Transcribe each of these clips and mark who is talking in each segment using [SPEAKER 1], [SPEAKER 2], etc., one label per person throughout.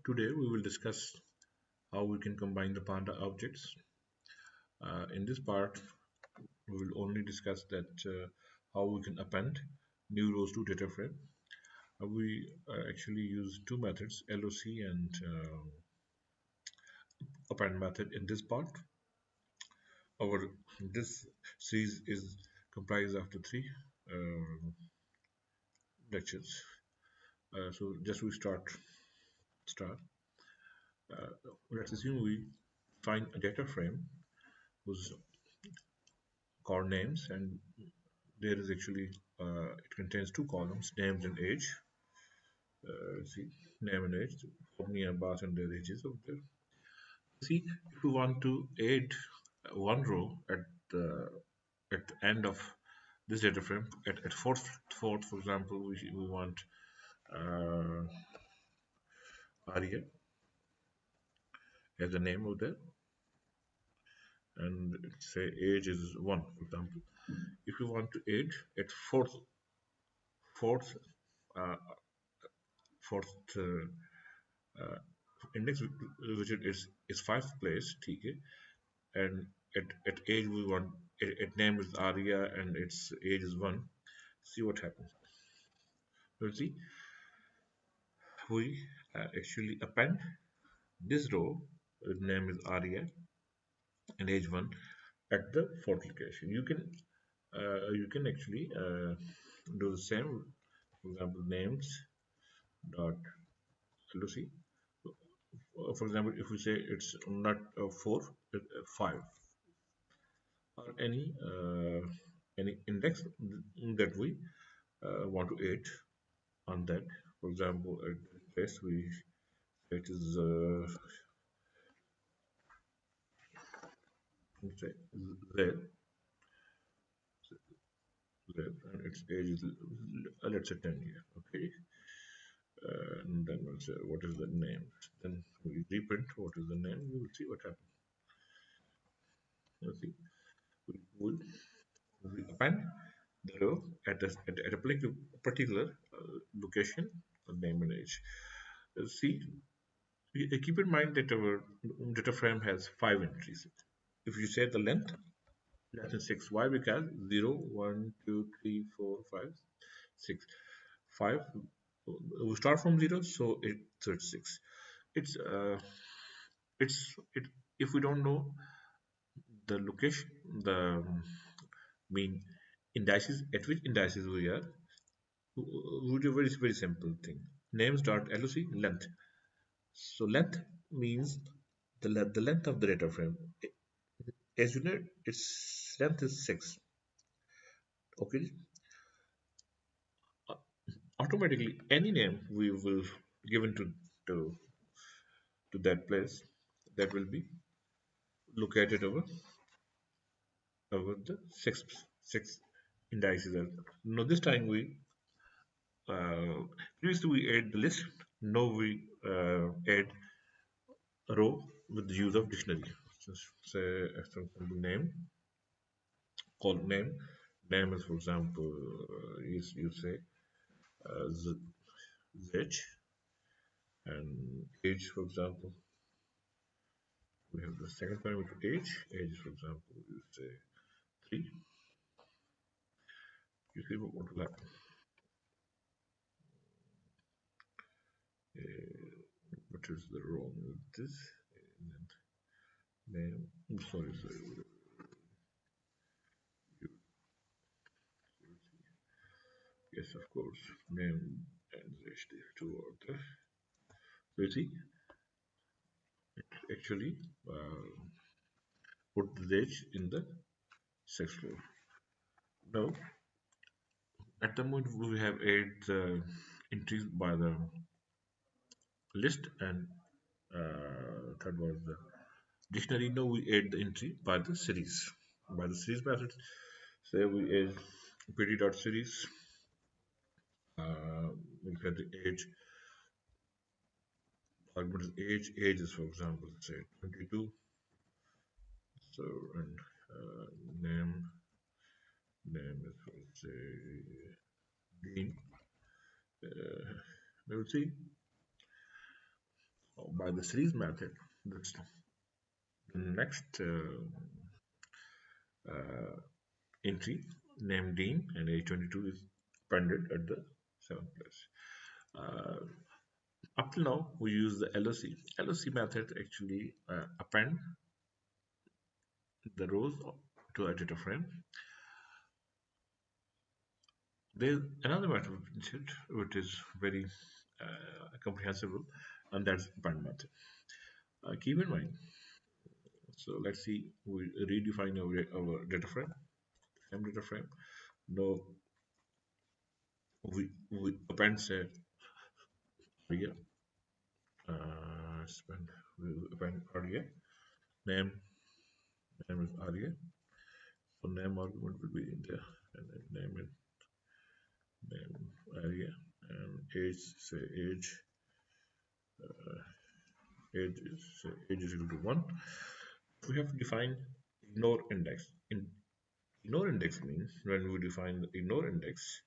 [SPEAKER 1] Today we will discuss how we can combine the Panda objects. In this part, we will only discuss that how we can append new rows to data frame. We actually use two methods, LOC and append method in this part. Our this series is comprised after three uh, lectures. So just we start. Let's assume we find a data frame whose core names, and there is actually it contains two columns, names and age. See, name and age, company and bath and their ages over there. See, if we want to add one row at the end of this data frame, at fourth, for example, we want uh, Arya as a name over there, and say age is one, for example. If you want to add at fourth, uh, fourth uh, index, which is fifth place, ठीक है, and at age we want at name is Arya and its age is one. See what happens. You see, we actually append this row with name is Arya and age one at the fourth location. You can actually do the same. For example, names dot Lucy. For example, if we say it's not four, five, or any index that we want to add on that. For example, at this we it is let's say there, there, and its age is let's say 10 years. Okay, and then we'll say what is the name. Then we reprint what is the name. You will see what happens. You see, we will append the row at a particular location, name and age. See, keep in mind that our data frame has 5 entries. If you say the length, less than 6. Why? Because 0, 1, 2, 3, 4, 5, 6. 5, we start from 0, so it's 6. It's, uh, it, if we don't know the location, the mean indices, at which indices we are, we do a very simple thing. Names dot loc length. So length means the length of the data frame. As you know, its length is 6. Okay, automatically any name we will given to to that place that will be located over the six indices. Now this time we previously we add the list. Now we add a row with the use of dictionary. Just say example name, call name. Name is for example you say Z, and age for example we have the second parameter age for example you say 3. You see what will happen. What is the wrong with this? And name. Sorry. You, yes, of course. Name and two order. So you see, actually put the age in the sixth row. Now, at the moment we have added the entries by the list, and third was the dictionary. Now we add the entry by the series. By the series method, say we add pd.series. We get the age, argument is age is for example say 22. So and name is for say Dean. We'll see. by the series method. That's the next uh, entry named Dean and age 22 is appended at the seventh place. Uh, Up till now, we use the LOC. LOC method actually append the rows to a data frame. There's another method which is very comprehensible, and that's append method. Keep in mind, so let's see, we redefine our data frame, same data frame. No, we append say area, spend we append area, name name is area, so name argument will be in there, and then name area, and age say age is equal to 1. We have to define ignore index. Ignore index means when we define the ignore index,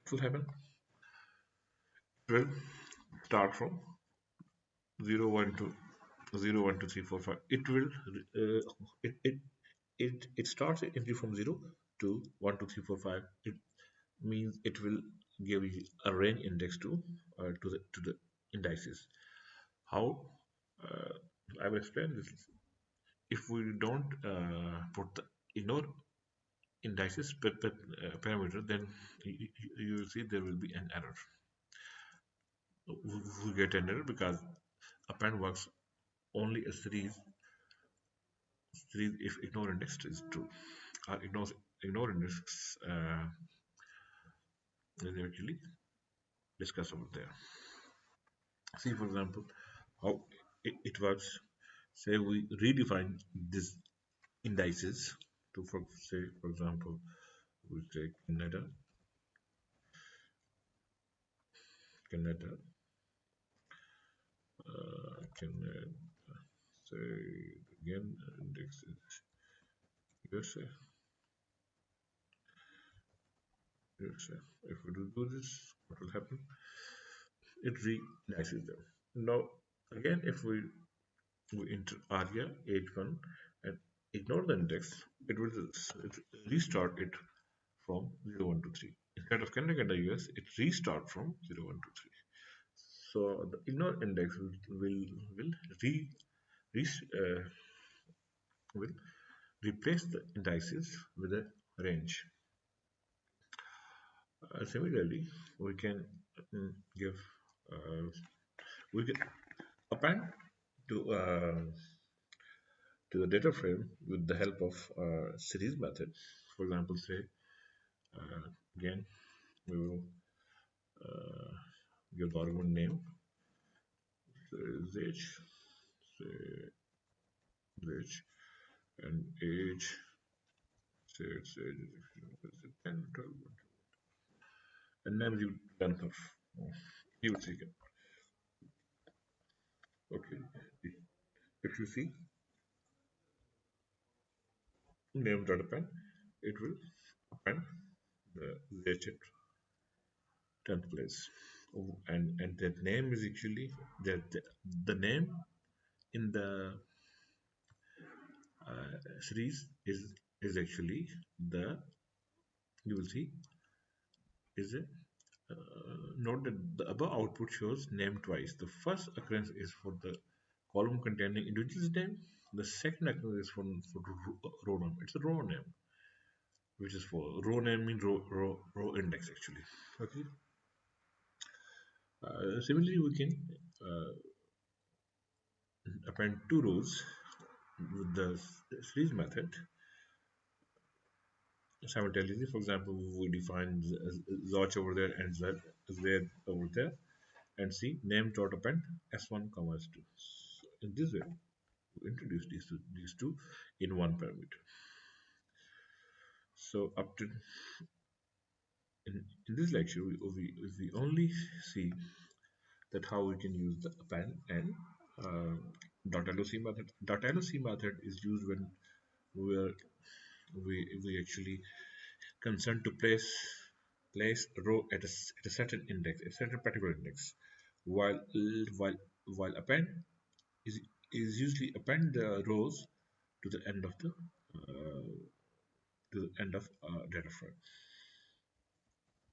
[SPEAKER 1] what will happen? It will start from 0 1 to 0 1 2 3 4 5. It will it starts entry from 0 to 1 2 3 4 5. It means it will give you a range index to the indices. How? uh, I will explain this. If we don't put the ignore indices per parameter, then you will see there will be an error. We get an error because append works only a series if ignore index is true. Or ignore index is actually discussed over there. See, for example, how it works. Say we redefine this indices to, say, for example, we take Canada, Canada, say again, index is USA, USA. If we do this, what will happen? It re-indices them. Now, again, if we enter aria age 1 and ignore the index, it will restart it from 0 1 to 3. Instead of Canada US, it restart from 0 1 to 3. So the ignore index will re, re uh, will replace the indices with a range. Similarly, we can give we can append to to the data frame with the help of series method. For example, say again we will uh, give the argument name, say age, say age, and age, say it's age is 10, 12, and name you length of you will see it. Okay, if you see name dot append, it will append the age at 10th place. Oh, and that name is actually the name in the series is actually the you will see is a note that the above output shows name twice. The first occurrence is for the column containing individual's name. The second occurrence is for row name. It's a row name, which is for row name means row index actually. Okay. Similarly, we can append two rows with the series method simultaneously. For example, we define Zoch over there and Z over there, and see name dot append s1 comma s2. So in this way, we introduce these two in one parameter. So up to in this lecture, we only see that how we can use the append and .loc method. .loc method is used when we are we actually consent to place a row at a certain index, a certain particular index. while while while append is usually append the rows to the end of the data frame.